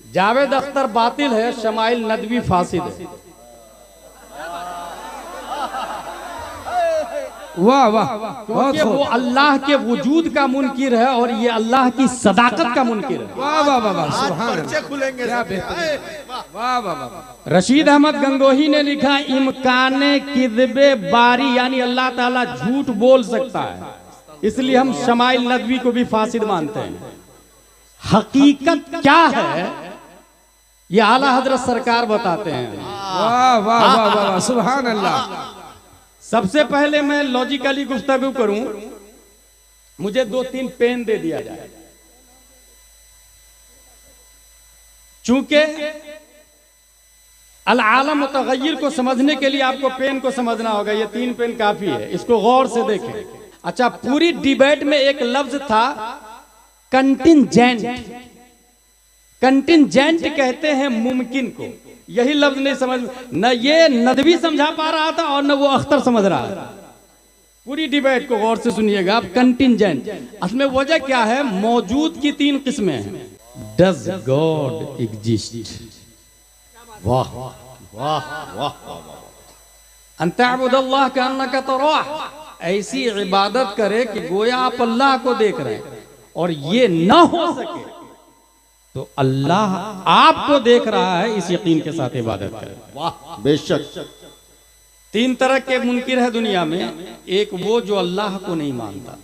जावेद अख्तर बातिल है, शमाइल नदवी फासिद है। वाह वाह, क्योंकि वो अल्लाह के वजूद का मुनकिर है और ये अल्लाह की सदाकत का मुनकिर है। वाह वाह वाह वाह, सुभान पर्चे खुलेंगे। क्या बेहतरीन, वाह वाह वाह। रशीद अहमद गंगोही ने लिखा, इम्काने किज़बे बारी, यानी अल्लाह ताला झूठ बोल सकता है, इसलिए हम शमाइल नदवी को भी फासिद मानते हैं। हकीकत क्या है ये आला हजरत सरकार बताते हैं। वाह वाह वाह वाह, सुभान अल्लाह। सबसे पहले मैं लॉजिकली गुफ्तगू करूं, मुझे 2-3 पेन दे दिया जाए। चूंकि अल आलम मुतगय्यिर को समझने के लिए आपको पेन को समझना होगा। ये 3 पेन काफी है, इसको गौर से देखें। अच्छा, पूरी डिबेट में एक लफ्ज था कंटिंजेंट। कंटिंजेंट कहते हैं मुमकिन को। यही लफ्ज नहीं समझ, न ये नदवी समझा पा रहा था और न वो अख्तर समझ रहा था। पूरी डिबेट को गौर से सुनिएगा आप। कंटिंजेंट असल में वजह क्या है? मौजूद की 3 किस्में हैं। Does God exist? वाह वाह वाह। अंतअबुदल्लाह कअन्नका तराह, ऐसी इबादत करे कि गोया आप अल्लाह को देख रहे हैं। और ये ना हो सके तो अल्लाह आपको देख रहा है, इस यकीन के साथ इबादत करें। वाह, बेशक। 3 तरह के मुनकिर है दुनिया में। एक वो जो अल्लाह को नहीं मानता,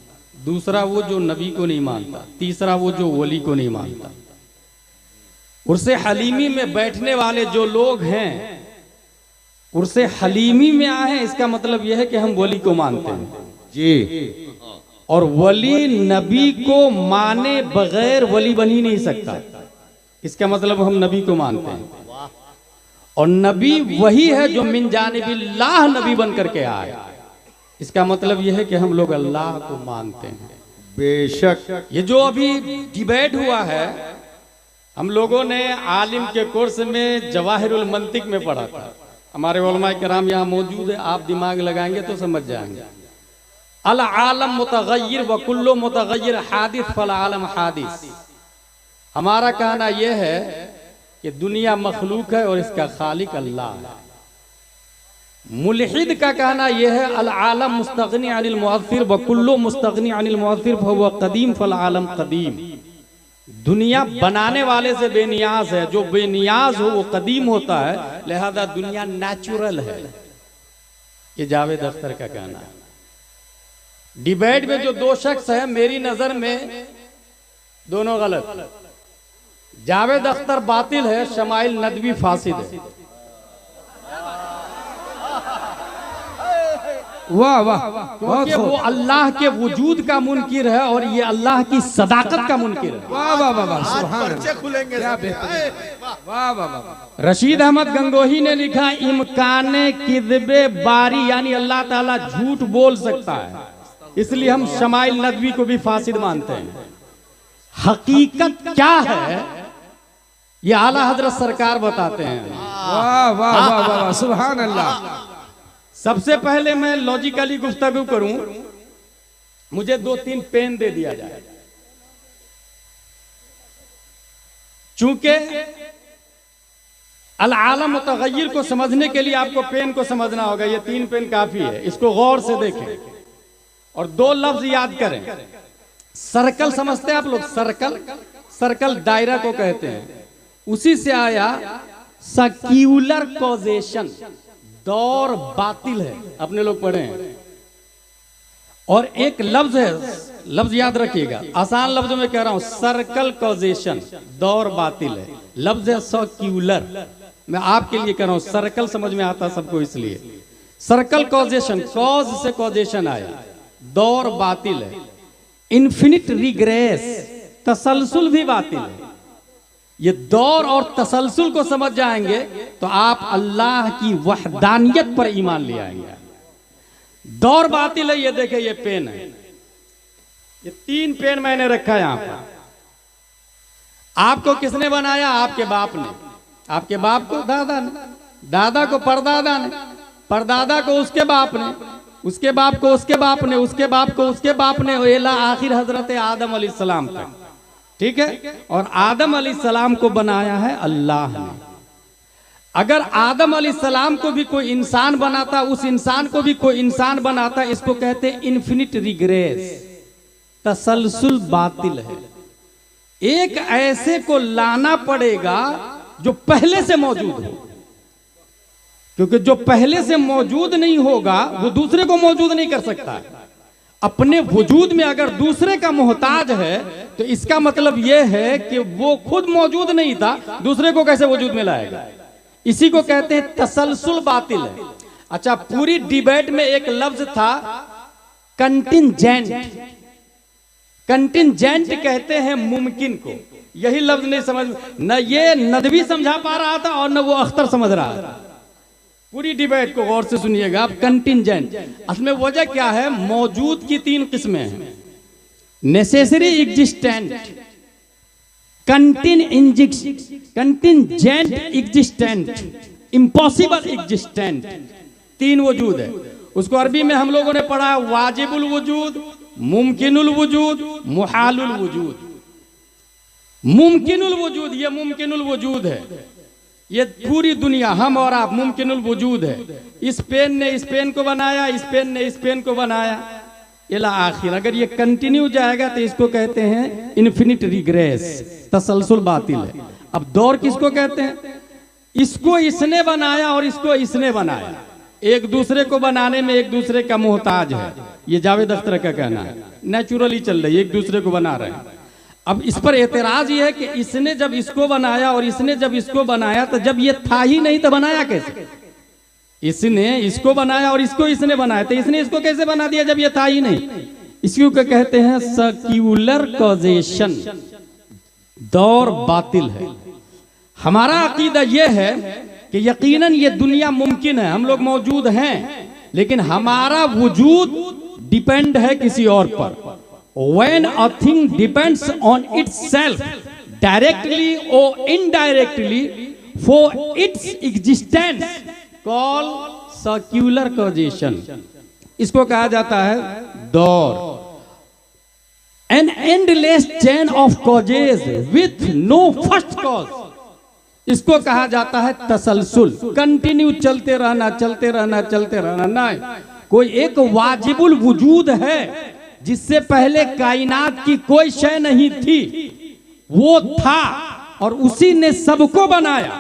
दूसरा वो जो नबी को नहीं मानता, तीसरा वो जो वली को नहीं मानता। उर्से हलीमी में बैठने वाले जो लोग हैं, उर्से हलीमी में आए, इसका मतलब यह है कि हम वली को मानते हैं जी। और वली नबी को माने बगैर वली बन ही नहीं सकता, इसका मतलब हम नबी को मानते हैं। और नबी वही है जो मिन जानिबिल्लाह नबी बन करके आए, इसका मतलब यह है कि हम लोग अल्लाह को मानते हैं। बेशक। ये जो अभी डिबेट हुआ है, हम लोगों ने आलिम के कोर्स में जवाहिरुल मंतिक में पढ़ा था। हमारे उलमाए किराम यहाँ मौजूद है, आप दिमाग लगाएंगे तो समझ जाएंगे। अल आलम मुतगय्यिर व कुल्लु मुतगय्यिर हादिस फल आलम हादिस। हमारा कहना यह है कि दुनिया मखलूक है और इसका खालिक अल्लाह है। मुल्हिद का कहना यह है, अल आलम मुस्तगनी अनिल मुअस्सिर व कुल्लु मुस्तगनी अनिल मुअस्सिर फहुव कदीम फल आलम कदीम। दुनिया बनाने वाले से बेनियाज है, जो बेनियाज हो वो कदीम होता है, लिहाजा दुनिया नेचुरल है। ये जावेद अख्तर का कहना है। डिबेट में जो 2 शख्स हैं, मेरी नजर में दोनों गलत। जावेद अख्तर बातिल है, शमाइल नदवी फासिद है। वाह वाह, क्योंकि वो अल्लाह के वजूद का मुनकिर है और ये अल्लाह की सदाकत का मुनकिर है। वाह वाह वाह वाह, सुभान पर्चे खुलेंगे। क्या बेहतरीन, वाह वाह वाह। रशीद अहमद गंगोही ने लिखा, इम्काने किज़बे बारी, यानी अल्लाह ताला झूठ बोल सकता है, इसलिए हम शमाइल नदवी को भी फासिद मानते हैं। हकीकत क्या है ये आला हजरत सरकार बताते हैं। वाह वाह वाह वाह, सुभान अल्लाह। सबसे पहले मैं लॉजिकली गुफ्तगू करूं, मुझे 2-3 पेन दे दिया जाए। चूंकि अल आलम मुतगय्यिर को समझने के लिए आपको पेन को समझना होगा। ये 3 पेन काफी है, इसको गौर से देखें और 2 लफ्ज याद करें। सर्कल समझते हैं आप लोग? सर्कल, सर्कल दायरा को कहते हैं, उसी से आया सर्क्यूलर कॉजेशन। दौर बातिल है, अपने लोग पढ़े हैं। और एक लफ्ज है, लफ्ज याद रखिएगा, आसान लफ्जों में कह रहा हूं, सर्कल कॉजेशन, दौर बातिल है। लफ्ज है सर्क्यूलर, मैं आपके लिए कह रहा हूं, सर्कल समझ में आता सबको, इसलिए सर्कल कॉजेशन, कॉज से कॉजेशन आया, दौर बातिल है। इन्फिनिट रिग्रेस, तसलसल भी बातिल है। ये दौर और तसलसल को समझ जाएंगे तो आप अल्लाह की वहदानियत पर ईमान ले आएंगे। दौर बातिल है। ये देखे, ये पेन है, ये 3 पेन मैंने रखा यहां पर। आपको किसने बनाया? आपके बाप ने। आपके बाप को दादा ने, दादा को परदादा ने, परदादा को उसके बाप ने, उसके बाप को उसके बाप ने, उसके बाप को उसके बाप ने, एला आखिर हजरत आदम अलैहिस्सलाम तक। ठीक है। और आदम अलैहिस्सलाम को बनाया है अल्लाह ने। अगर आदम अलैहिस्सलाम को भी कोई इंसान बनाता, उस इंसान को भी कोई इंसान बनाता, इसको कहते हैं इन्फिनिट रिग्रेस, तसलसल बातिल है। एक ऐसे को लाना पड़ेगा जो पहले से मौजूद हो, क्योंकि जो पहले से मौजूद नहीं होगा वो दूसरे को मौजूद नहीं कर सकता है। अपने वजूद में अगर दूसरे का मोहताज है तो इसका मतलब यह है कि वो खुद मौजूद नहीं था, दूसरे को कैसे वजूद में लाएगा। इसी को कहते हैं तसलसल बातिल है। अच्छा, पूरी डिबेट में एक लफ्ज था कंटिंजेंट। कंटिंजेंट कहते हैं मुमकिन को। यही लफ्ज नहीं समझ, न ये नदवी समझा पा रहा था और न वो अख्तर समझ रहा था। पूरी डिबेट को गौर से सुनिएगा आप। कंटिंजेंट असल में वजह क्या है? मौजूद की तीन किस्में हैं, necessary existent, contingent existent, impossible existent. तीन वजूद है। उसको अरबी में हम लोगों ने पढ़ा वाजिबुल वजूद, मुमकिनुल वजूद, मुहालुल वजूद। मुमकिनुल वजूद, ये मुमकिनुल वजूद है, ये पूरी दुनिया हम और आप मुमकिनुल वजूद है। इस पेन ने इस पेन को बनाया, इस पेन ने इस पेन को बनाया, इला आखिर। अगर ये कंटिन्यू जाएगा तो इसको कहते हैं इन्फिनिट रिग्रेस, तसलसल बातिल है। अब दौर किसको कहते हैं? इसको इसने बनाया और इसको इसने बनाया, एक दूसरे को बनाने में एक दूसरे का मोहताज है। ये जावेद अख्तर का कहना है। नेचुरली चल रही है, एक दूसरे को बना रहे हैं। अब इस पर एतराज ये है कि इसने जब इसको बनाया और इसने जब इसको बनाया, तो जब ये था ही नहीं तो बनाया कैसे? इसने इसको बनाया और इसको इसने बनाया, तो इसने इसको कैसे बना दिया जब ये था ही नहीं? इसको कहते हैं सर्क्यूलर कॉजेशन, दौर बातिल है। हमारा अकीदा यह है कि यकीनन ये दुनिया मुमकिन है, हम लोग मौजूद हैं, लेकिन हमारा वजूद डिपेंड है किसी और पर। When a thing depends on itself directly or indirectly for its existence, called circular causation. इसको कहा जाता है दौर। An endless chain of causes with no first cause. इसको कहा जाता है तसलसल, कंटिन्यू चलते रहना, चलते रहना, चलते रहना। नहीं, कोई एक वाजिबुल वजूद है जिससे पहले कायनात की कोई शय नहीं थी, वो था और उसी ने सबको बनाया।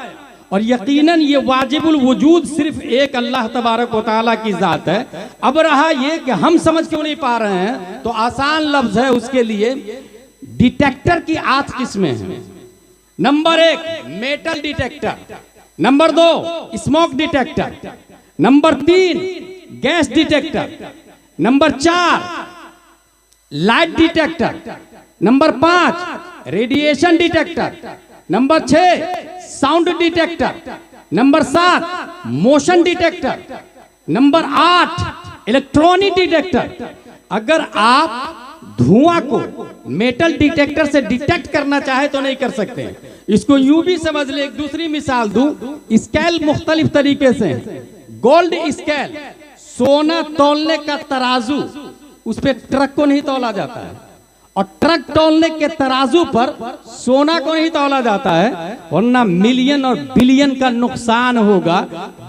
और यकीनन ये वाजिबुल वजूद सिर्फ एक अल्लाह तबारक व तआला की जात है। अब रहा ये कि हम समझ क्यों नहीं पा रहे हैं, तो आसान लफ्ज है उसके लिए। डिटेक्टर की 8 किस्में हैं। Number 1 metal detector, number 2 smoke detector, number 3 gas detector, number 4 light detector, number 5 radiation detector, number 6 sound detector, number 7 motion detector, number 8 electronic detector. अगर आप धुआं को मेटल डिटेक्टर से डिटेक्ट करना चाहे तो नहीं कर सकते। इसको यूं भी समझ ले, एक दूसरी मिसाल दूं, स्केल मुख्तलिफ तरीके से। गोल्ड स्केल, सोना तौलने का तराजू, उस पे ट्रक को नहीं तौला जाता है, और ट्रक तौलने के तराजू पर सोना को नहीं तौला जाता है, वरना मिलियन और बिलियन का नुकसान होगा।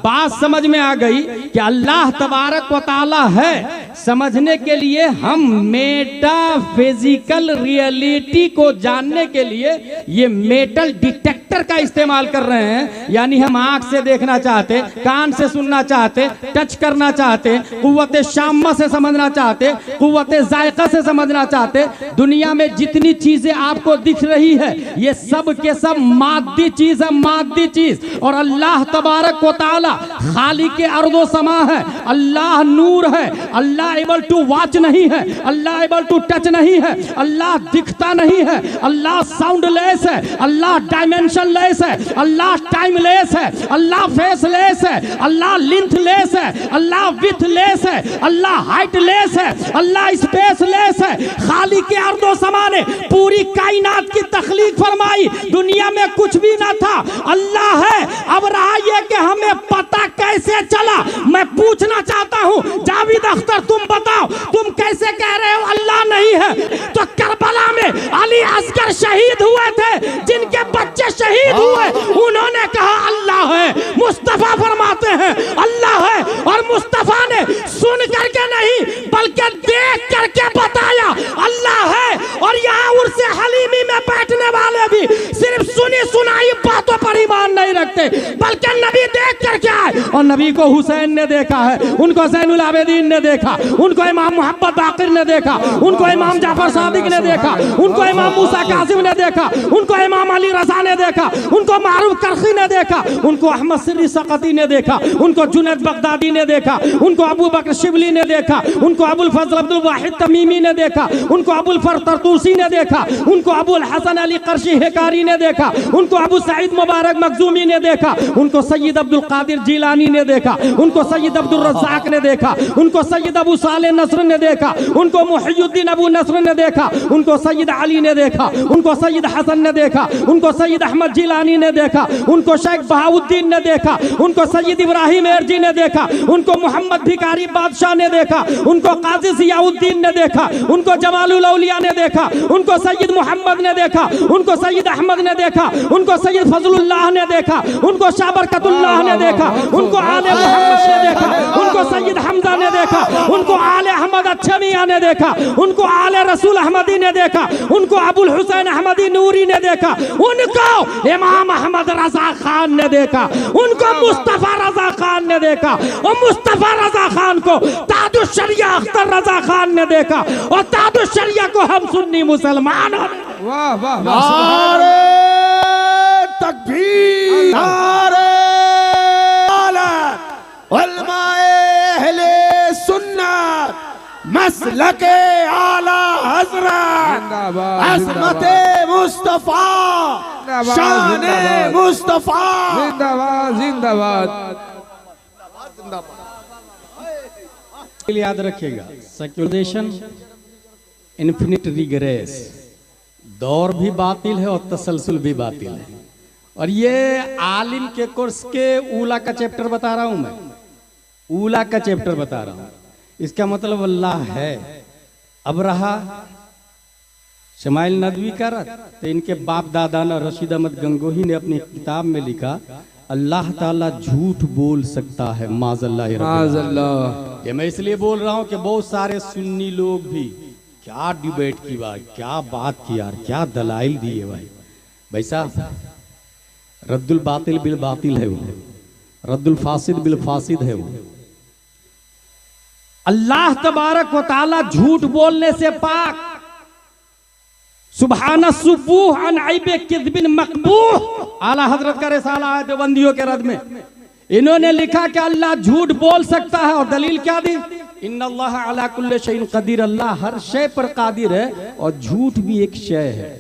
बात समझ में आ गई कि अल्लाह तबारक व तआला है। समझने के लिए हम मेटाफिजिकल रियलिटी को जानने के लिए ये मेटल डिटेक्टर का इस्तेमाल कर रहे हैं। यानी हम आंख से देखना चाहते, कान से सुनना चाहते, टच करना चाहते, कुव्वत शाम्मा से समझना चाहते, कुव्वत जायका से समझना चाहते। दुनिया में जितनी चीजें आपको दिख रही है ये सब के सब मादी चीज है, मादी चीज। और अल्लाह तबारक व तआला खालिक अर्दो समा है, अल्लाह नूर है, अल्लाह एबल टू वॉच नहीं है, अल्लाह एबल टू टच नहीं है, अल्लाह दिखता नहीं है, अल्लाह साउंडलेस है, अल्लाह डायमेंशनलेस है, अल्लाह टाइमलेस है, अल्लाह फेसलेस है, अल्लाह लेंथलेस है, अल्लाह विथलेस है, अल्लाह हाइटलेस है, अल्लाह स्पेसलेस है। खालिक अर्दो समा ने पूरी कायनात की तख्लीक फरमाई, दुनिया में कुछ भी ना था, अल्लाह है। अब रहा यह कि हमें पता कैसे चला? मैं पूछना चाहता हूँ जावेद अख्तर, तुम बताओ, तुम कैसे कह रहे हो अल्लाह नहीं है? तो करबला में अली असगर शहीद हुए थे, जिनके बच्चे शहीद हुए, उन्होंने कहा अल्लाह है। मुस्तफा फरमाते हैं अल्लाह है, और मुस्तफा ने सुन करके नहीं बल्कि देख करके बताया अल्लाह है। और यहाँ उर्से हलीमी में बैठने वाले भी सिर्फ सुनी सुनाई बातों पर ईमान नहीं रखते, बल्कि नबी देख करके आए, और नबी को हुसैन ने देखा है, उनको ज़ैनुल आबिदीन ने देखा, उनको इमाम मोहम्मद बाकिर ने देखा, उनको इमाम जाफर सादिक ने देखा, उनको इमाम मूसा कासिम ने देखा, उनको इमाम अली रज़ा ने देखा, उनको मारूफ करखी ने देखा, उनको अहमद सिर्री सकती ने देखा, उनको जुनैद बगदादी ने देखा, उनको अबू बकर शिबली ने देखा, उनको अबुल फजल अब्दुल वाहिद तमीमी ने देखा, उनको अबुल फर तरतूसी ने देखा, उनको अबुल हसन अली करशी हेकारी ने देखा, उनको अबू सईद मुबारक मखजूमी ने देखा, उनको सैयद अब्दुल कादिर जिलानी ने देखा, उनको सैयद अब्दुल रज़्ज़ाक ने देखा, उनको सैयद अबू साले नस्र ने देखा, उनको मुहियुद्दीन अबू नस्र ने देखा, उनको सैयद अली ने देखा, उनको सैयद हसन ने देखा, उनको सैयद अहमद जिलानी ने देखा, उनको शेख बहाउद्दीन ने देखा, उनको सैयद इब्राहिम एरजी ने देखा, उनको मोहम्मद भिकारी बादशाह ने देखा, उनको काजी ज़ियाउद्दीन ने देखा, उनको जमालुल औलिया ने देखा, उनको सैयद मोहम्मद ने देखा, उनको सैयद अहमद ने देखा, उनको सैयद फजलुल्लाह ने देखा, उनको शाह बरकतुल्लाह ने देखा, उनको आले मोहम्मद ने देखा, उनको सैयद हमजा ने देखा, उनको आले अहमद अच्छे मियां ने देखा, उनको आले रसूल अहमदी ने देखा, उनको अबुल हुसैन अहमदी नूरी ने देखा, उनको इमाम अहमद रजा खान ने देखा, उनको मुस्तफा रजा खान ने देखा, और मुस्तफा रजा खान को ताजुश शरिया अख्तर रजा खान ने देखा, और ताजुश शरिया को हम सुन्नी मुसलमान। वाह वाह वाह, नारे तकबीर, नारे उलमाए अहले सुन्नत, मसलके आला हज़रत, जिंदाबाद, अज़मते मुस्तफा, शाने मुस्तफा, जिंदाबाद जिंदाबाद। याद रखिएगा, सेक्युलराइजेशन इन्फिनिट रिग्रेस, दौर भी बातिल है और तसलसल भी बातिल है। और ये आलिम के कोर्स के ऊला का चैप्टर बता रहा हूं मैं, ऊला का चैप्टर बता रहा हूं। इसका मतलब अल्लाह है। अब रहा शमाइल नदवी का रत, तो इनके बाप दादा ना रशीद अहमद गंगोही ने अपनी किताब में लिखा अल्लाह ताला झूठ बोल सकता है, माज़ल्लाह। माज़ल्लाह। ये मैं इसलिए बोल रहा हूँ कि बहुत सारे सुन्नी लोग भी क्या डिबेट की बात, क्या बात की यार, क्या दलाइल दी है भाई। भाई साहब, रद्दुल बातिल बिल बातिल है वो, रद्दुल फासिद बिल फासिद है वो। अल्लाह तबारक व तआला झूठ बोलने से पाक, सुबहान सुबूह अन ऐबे किज़बिन मक़बूह। आला हजरत का रिसाला है देवबंदियों के रद में, इन्होंने लिखा कि अल्लाह झूठ बोल सकता है, और दलील क्या दी? इन्नल्लाह अला कुल्li शैइन क़दीर, अल्लाह हर शय पर कादिर है, और झूठ भी एक शय है।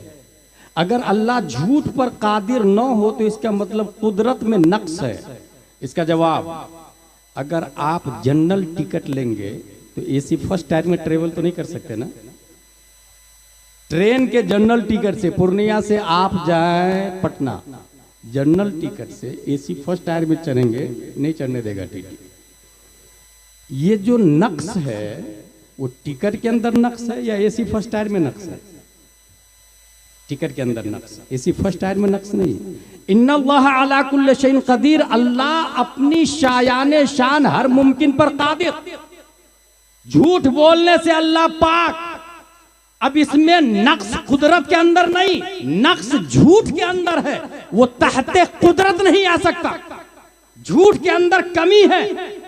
अगर अल्लाह झूठ पर कादिर न हो तो इसका मतलब कुदरत में नक्स है। इसका जवाब, अगर आप जनरल टिकट लेंगे तो एसी फर्स्ट टायर में ट्रेवल तो नहीं कर सकते ना। ट्रेन के जनरल टिकट से पूर्णिया से आप जाएं पटना, जनरल टिकट से एसी फर्स्ट टायर में चढ़ेंगे, नहीं चढ़ने देगा टीटी। ये जो नक्स है वो टिकट के अंदर नक्स है या एसी फर्स्ट टायर में नक्स है? टिकट के अंदर नक्स, एसी फर्स्ट टायर में नक्स नहीं। इन्नल्लाह अला कुल्li शैइन क़दीर, अल्लाह अपनी शायाने शान हर मुमकिन पर कादिर। झूठ बोलने से अल्लाह पाक। अब इसमें नक्स कुदरत के अंदर नहीं, नक्स झूठ के अंदर है, वो तहते कुदरत नहीं आ सकता। झूठ के अंदर कमी है,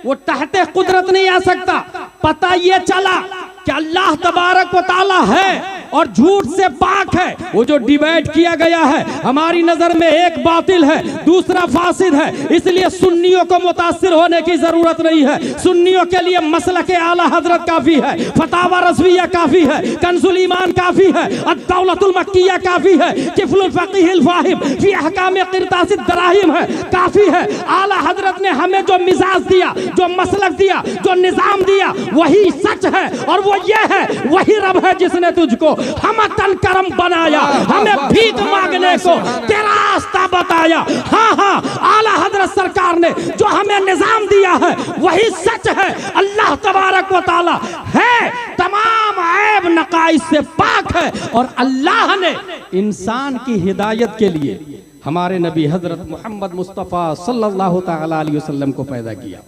वो तहते कुदरत नहीं आ सकता। पता ये चला कि अल्लाह तबारक व तआला है और झूठ से पाक है। वो जो डिबेट किया गया है हमारी नजर में एक बातिल है, दूसरा फासिद है, इसलिए सुन्नियों को मुतासिर होने की जरूरत नहीं है। सुन्नियों के लिए मसलक आला हजरत काफी है, फतावा रज़विया काफी है, कंजुल ईमान काफी है, अद-दौलतुल मक्किया काफी है, किफ़लुल फ़क़ीहिल फ़ाहिम फी अहकाम क़िरतासिद दराहिम है, काफी है। आला हजरत ने हमें जो मिजाज दिया, जो मसलक दिया, जो निजाम दिया, वही सच है, और वो ये है, वही रब है जिसने तुझको हमतन करम बनाया, हमें भीख मांगने को तेरा रास्ता बताया। हाँ हाँ, आला हजरत सरकार ने जो हमें निजाम दिया है वही सच है। अल्लाह तबारक व तआला है, तमाम ऐब नकाइस से पाक है, और अल्लाह ने इंसान की हिदायत के लिए हमारे नबी हजरत मोहम्मद मुस्तफ़ा सल्लल्लाहु तआला अलैहि वसल्लम को पैदा किया।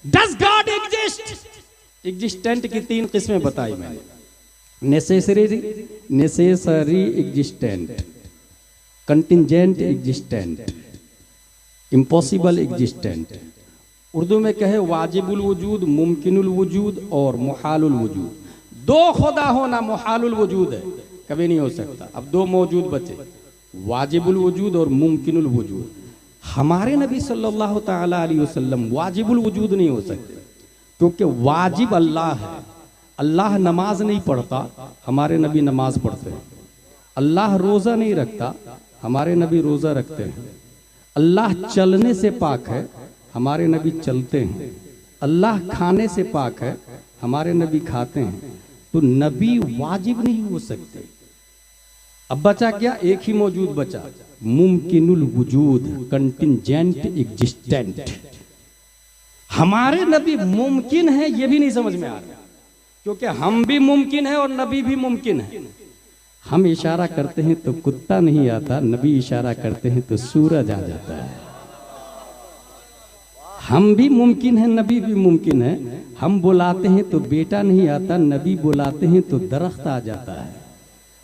Does God exist? एग्जिस्टेंट की 3 किस्में बताई मैंने, necessary existent, contingent existent, impossible existent. Urdu में कहे वाजिबुल वजूद, मुमकिनुल वजूद और मुहालुल वजूद। 2 खुदा होना मुहालुल वजूद है, कभी नहीं हो सकता। अब 2 मौजूद बचे, वाजिबुल वजूद और मुमकिनुल वजूद। हमारे नबी सल्लल्लाहु तआला अलैहि वसल्लम वाजिबुल वजूद नहीं हो सकते, क्योंकि वाजिब अल्लाह है। अल्लाह नमाज नहीं पढ़ता, हमारे नबी नमाज पढ़ते हैं। अल्लाह रोज़ा नहीं रखता, हमारे नबी रोज़ा रखते हैं। अल्लाह चलने से पाक है, हमारे नबी चलते हैं। अल्लाह खाने से पाक है, हमारे नबी खाते हैं। तो नबी वाजिब नहीं हो सकते। अब बचा क्या? एक ही मौजूद बचा, मुमकिनुल वजूद, कंटिंजेंट एग्जिस्टेंट। हमारे नबी मुमकिन है, ये भी नहीं समझ में आ रहा, क्योंकि हम भी मुमकिन है और नबी भी मुमकिन है। हम इशारा करते हैं तो कुत्ता नहीं आता, नबी इशारा करते हैं तो सूरज आ जाता है। हम भी मुमकिन है, नबी भी मुमकिन है। हम बुलाते हैं तो बेटा नहीं आता, नबी बुलाते हैं तो दरख्त आ जाता है।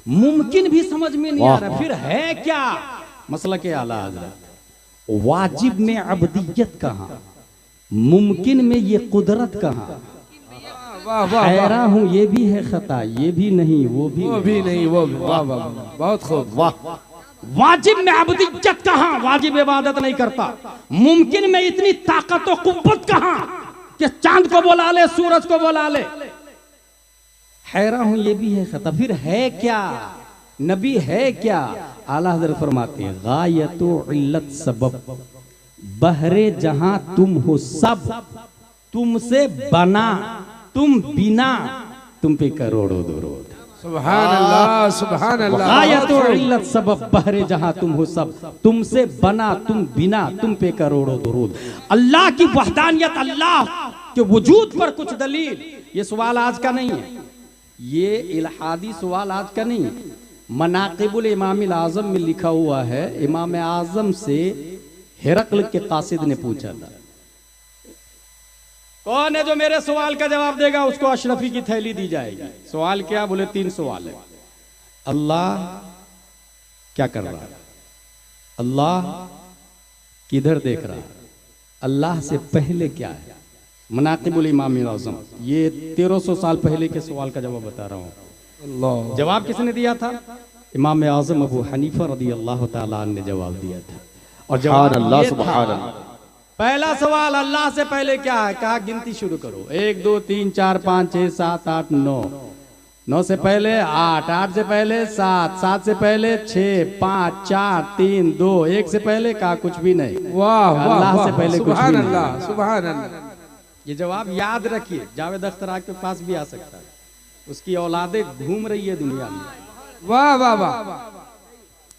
मुमकिन भी समझ में नहीं आ रहा, फिर है क्या? मसला के आला हज़रत, वाजिब में अब्दियत कहाँ, मुमकिन में ये कुदरत कहाँ? हैरा हूँ, ये भी है खता, ये भी नहीं, वो भी नहीं। वाह वाह, बहुत खूब, वाह। वाजिब में अब्दियत कहाँ? वाजिब इबादत नहीं करता। मुमकिन में इतनी ताकत और कुव्वत कहाँ कि चांद को बुला ले, सूरज को बुला ले। हैरा हूं, ये भी है खता, फिर है क्या? नबी है क्या? आला हज़रत फरमाते हैं, गायतो इल्लत सबब, बहरे जहां तुम हो सब, तुमसे बना, तुम बिना, तुम पे करोड़ों दरूद। सुभान अल्लाह, सुभान अल्लाह। गायतो इल्लत सबब, बहरे जहां तुम हो सब, तुमसे बना, तुम बिना, तुम पे करोड़ों दरूद। अल्लाह की वहदानियत, अल्लाह के वजूद पर कुछ दलील। ये सवाल आज का नहीं है, ये इल्हादी सवाल आज का नहीं। मनाक़िबुल इमामिल आज़म में लिखा हुआ है, इमाम आज़म से हिरक़ल के कासिद ने पूछा था, कौन है जो मेरे सवाल का जवाब देगा, उसको अशरफी की थैली दी जाएगी। सवाल क्या? बोले 3 सवाल है। अल्लाह क्या कर रहा है? अल्लाह किधर देख रहा है? अल्लाह से पहले क्या है? मनाक़िबुल इमामिल आज़म, ये 1300 साल पहले के सवाल का जवाब बता रहा हूँ। जवाब किसने दिया था? इमाम आज़म अबू हनीफा रज़ी अल्लाह तआला अन्हु ने जवाब दिया था। और जवाब अल्लाह सुभान अल्लाह। पहला सवाल, अल्लाह से पहले क्या है? कहा गिनती शुरू करो, 1 2 3 4 5 6 7 8 9, 9 से पहले 8, 8 से पहले 7, 7 से पहले 6 5 4 3 2, 1 से पहले कहा कुछ भी नहीं। वाह, अल्लाह से पहले कुछ भी नहीं। सुभान अल्लाह। ये जवाब याद रखिए, जावेद अख्तर के पास भी आ सकता है, उसकी औलादे घूम रही है दुनिया में। वाह वाह वाह।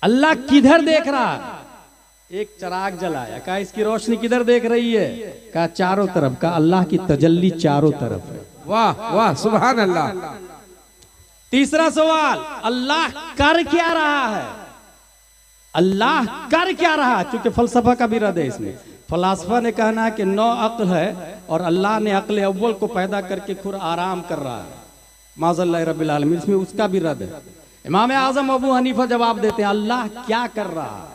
अल्लाह किधर देख रहा है? एक चिराग जलाया, कहा इसकी रोशनी किधर देख रही है? कहा चारों तरफ। का अल्लाह की तजल्ली चारों तरफ है। वाह वाह, सुभान अल्लाह। तीसरा सवाल, अल्लाह कर क्या रहा है? अल्लाह कर क्या रहा है? क्योंकि फलसफा का भी रद है इसमें। फलासफा ने कहना है कि 9 अक्ल है और अल्लाह ने अक्ल अव्वल को पैदा करके खुद आराम कर रहा है, माज़ल्लाह रब्बिल आलमीन, इसमें उसका भी रद है। इमाम आज़म अबू हनीफा जवाब देते हैं, अल्लाह क्या कर रहा है?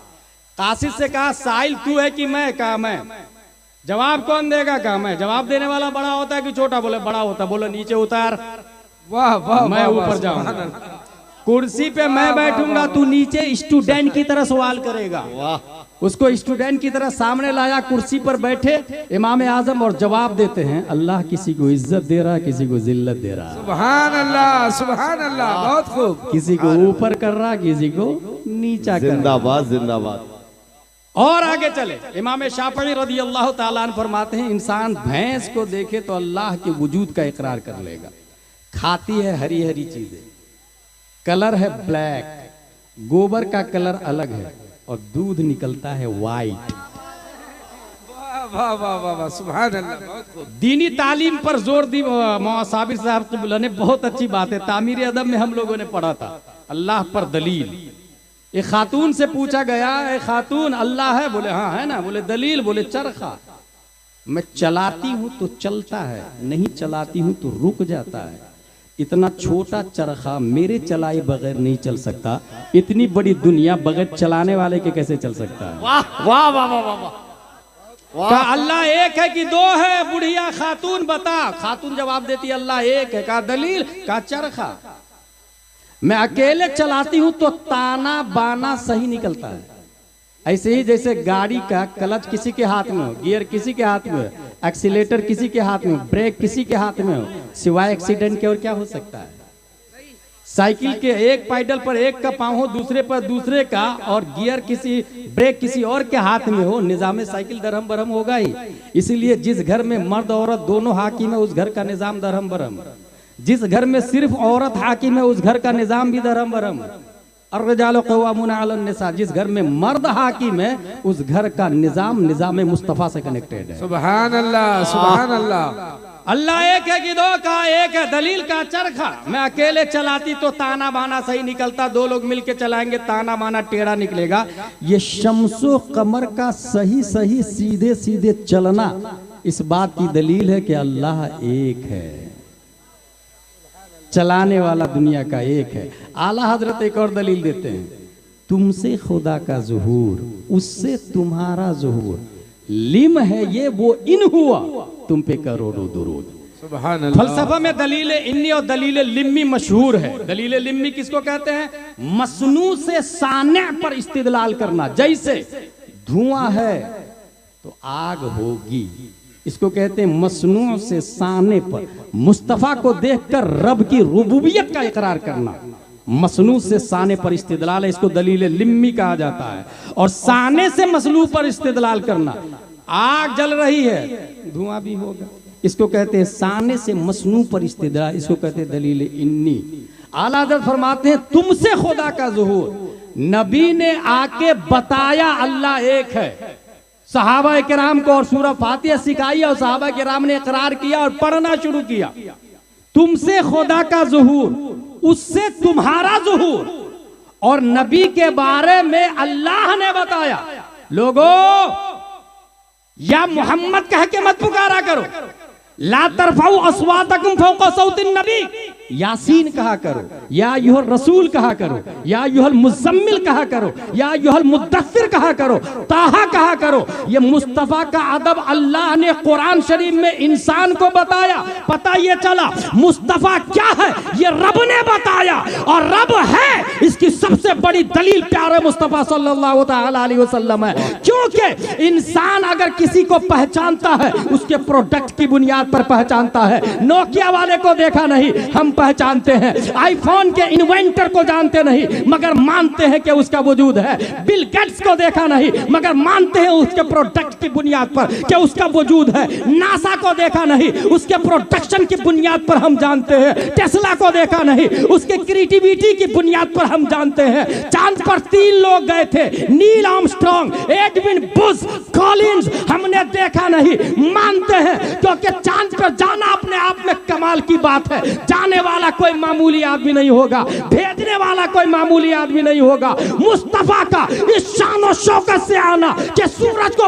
कासिद से कहा साइल तू है कि मैं? कहा मैं। जवाब कौन देगा? कहा मैं। जवाब देने वाला बड़ा होता है कि छोटा? बोले बड़ा होता। बोले नीचे उतार। वाह वाह, मैं ऊपर जाऊंगा, कुर्सी पे मैं बैठूंगा, तू नीचे स्टूडेंट की तरह सवाल करेगा। उसको स्टूडेंट की तरह सामने लाया, कुर्सी पर बैठे इमाम आज़म, और जवाब देते हैं अल्लाह किसी को इज्जत दे रहा है, किसी को जिल्लत दे रहा है। सुभान अल्लाह, सुभान अल्लाह, बहुत खूब। किसी को ऊपर कर रहा, किसी को नीचा कर रहा। जिंदाबाद जिंदाबाद। और आगे चले, इमाम शाफ़िई रज़ी अल्लाह तआला अन्हु फरमाते हैं, इंसान भैंस को देखे तो अल्लाह के वजूद का इकरार कर लेगा। खाती है हरी हरी चीजें, कलर है ब्लैक, गोबर का कलर अलग है और दूध निकलता है वाइट। वाह वाह वाह वाह, सुभान अल्लाह, बहुत खूब। दीनी तालीम पर जोर दी मौलाना साबिर साहब क़िबला ने, बहुत अच्छी बात है। तामीर अदब में हम लोगों ने पढ़ा था, अल्लाह पर दलील। एक खातून से पूछा गया, ए खातून अल्लाह है? बोले हाँ है ना। बोले दलील? बोले चरखा। मैं चलाती हूं तो चलता है, नहीं चलाती हूं तो रुक जाता है। इतना छोटा चरखा मेरे चलाए बगैर नहीं चल सकता, इतनी बड़ी दुनिया बगैर चलाने वाले के कैसे चल सकता है? वाह वाह वाह वाह वाह वाह। कहा अल्लाह एक है कि दो है? बुढ़िया खातून बता। खातून जवाब देती अल्लाह एक है। कहा दलील? कहा चरखा। मैं अकेले चलाती हूं तो ताना बाना सही निकलता है। ऐसे ही जैसे गाड़ी का क्लच किसी के हाथ में हो, गियर किसी के हाथ में हो, एक्सीलेटर किसी के हाथ में हो, ब्रेक किसी के हाथ में हो, सिवाय एक्सीडेंट के और क्या हो सकता है? साइकिल के एक पैडल पर एक का पांव हो, दूसरे पर दूसरे का, और गियर किसी, ब्रेक किसी और के हाथ में हो, निजाम साइकिल दरहम बरहम होगा ही। इसीलिए जिस घर में मर्द औरत दोनों हाकिम है उस घर का निजाम दरहम बरहम। जिस घर में सिर्फ औरत हाकिम है उस घर का निजाम भी दरहम बरहम। अर्रजालु क़व्वामूना अलन निसा, जिस घर में मर्द हाकिम है उस घर का निजाम निजाम मुस्तफा से कनेक्टेड है। सुभान अल्लाह, सुभान अल्लाह। अल्लाह एक है कि दो? का एक है। दलील? का चरखा। मैं अकेले चलाती तो ताना बाना सही निकलता, दो लोग मिलके चलाएंगे ताना बाना टेढ़ा निकलेगा। ये शम्सो कमर का सही सही सीधे सीधे चलना इस बात की दलील है कि अल्लाह एक है, चलाने वाला दुनिया का एक है। आला हजरत एक और दलील देते हैं, तुमसे खुदा का ज़ुहूर, उससे तुम्हारा ज़ुहूर, लिम है ये वो इन हुआ, तुम पे करोड़ों दुरूद। सुभान अल्लाह। फलसफा में दलील इन्नी और दलील लिम्मी मशहूर है। दलील लिम्मी किसको कहते हैं? मसनू से साने पर इस्तिदलाल करना। जैसे धुआं है तो आग होगी, इसको कहते हैं मसनू से साने पर। मुस्तफा को देखकर रब की रुबूबियत का इकरार करना मसनू से साने पर इस्तिदलाल है, इसको दलील लिम्मी कहा जाता है। और साने से मसनू पर इस्तिदलाल करना, आग जल रही है धुआं भी होगा, इसको कहते हैं साने से मसनू पर इस्तिदलाल, इसको कहते हैं दलील इन्नी। आला हज़रत फरमाते हैं तुमसे खुदा का ज़ुहूर, नबी ने आके बताया अल्लाह एक है, सहाबा किराम को और सूरह फातिहा सिखाई और सहाबा किराम ने इकरार किया और पढ़ना शुरू किया। तुमसे खुदा का ज़ुहूर, उससे तुम्हारा ज़ुहूर, और नबी के बारे में अल्लाह ने बताया। लोगों या मोहम्मद कह के मत पुकारा करो, ला तरफाउ अस्वातकुम फौका सौतिन नबी, यासीन कहा करो, या अय्युहर रसूल कहा करो, या अय्युहल मुज़म्मिल कहा करो, या अय्युहल मुद्दस्सिर कहा करो, ताहा कहा करो। ये मुस्तफा का अदब अल्लाह ने कुरान शरीफ में इंसान को बताया। पता ये चला मुस्तफा क्या है ये रब ने बताया, और रब है इसकी सबसे बड़ी दलील प्यारे मुस्तफा सल्लल्लाहु तआला अलैहि वसल्लम है। क्योंकि इंसान अगर किसी को पहचानता है उसके प्रोडक्ट की बुनियाद पर पहचानता है। नोकिया वाले को देखा नहीं, हम पहचानते हैं। आईफोन के इन्वेंटर को जानते नहीं मगर मानते हैं कि उसका वजूद है। बिल गेट्स को देखा नहीं मगर मानते हैं उसके प्रोडक्ट की बुनियाद पर कि उसका वजूद है। नासा को देखा नहीं, उसके प्रोडक्शन की बुनियाद पर हम जानते हैं। टेस्ला को देखा नहीं, उसके क्रिएटिविटी की बुनियाद पर हम जानते हैं। चांद पर 3 लोग गए थे, Neil Armstrong, Edwin Bush, Collins, हमने देखा नहीं, मानते हैं क्योंकि चांद पर जाना अपने आप में कमाल की बात है। जाने वाला कोई मामूली आदमी नहीं होगा, भेजने वाला कोई मामूली आदमी नहीं होगा। मुस्तफा का इस शान और शौकत से आना कि सूरज को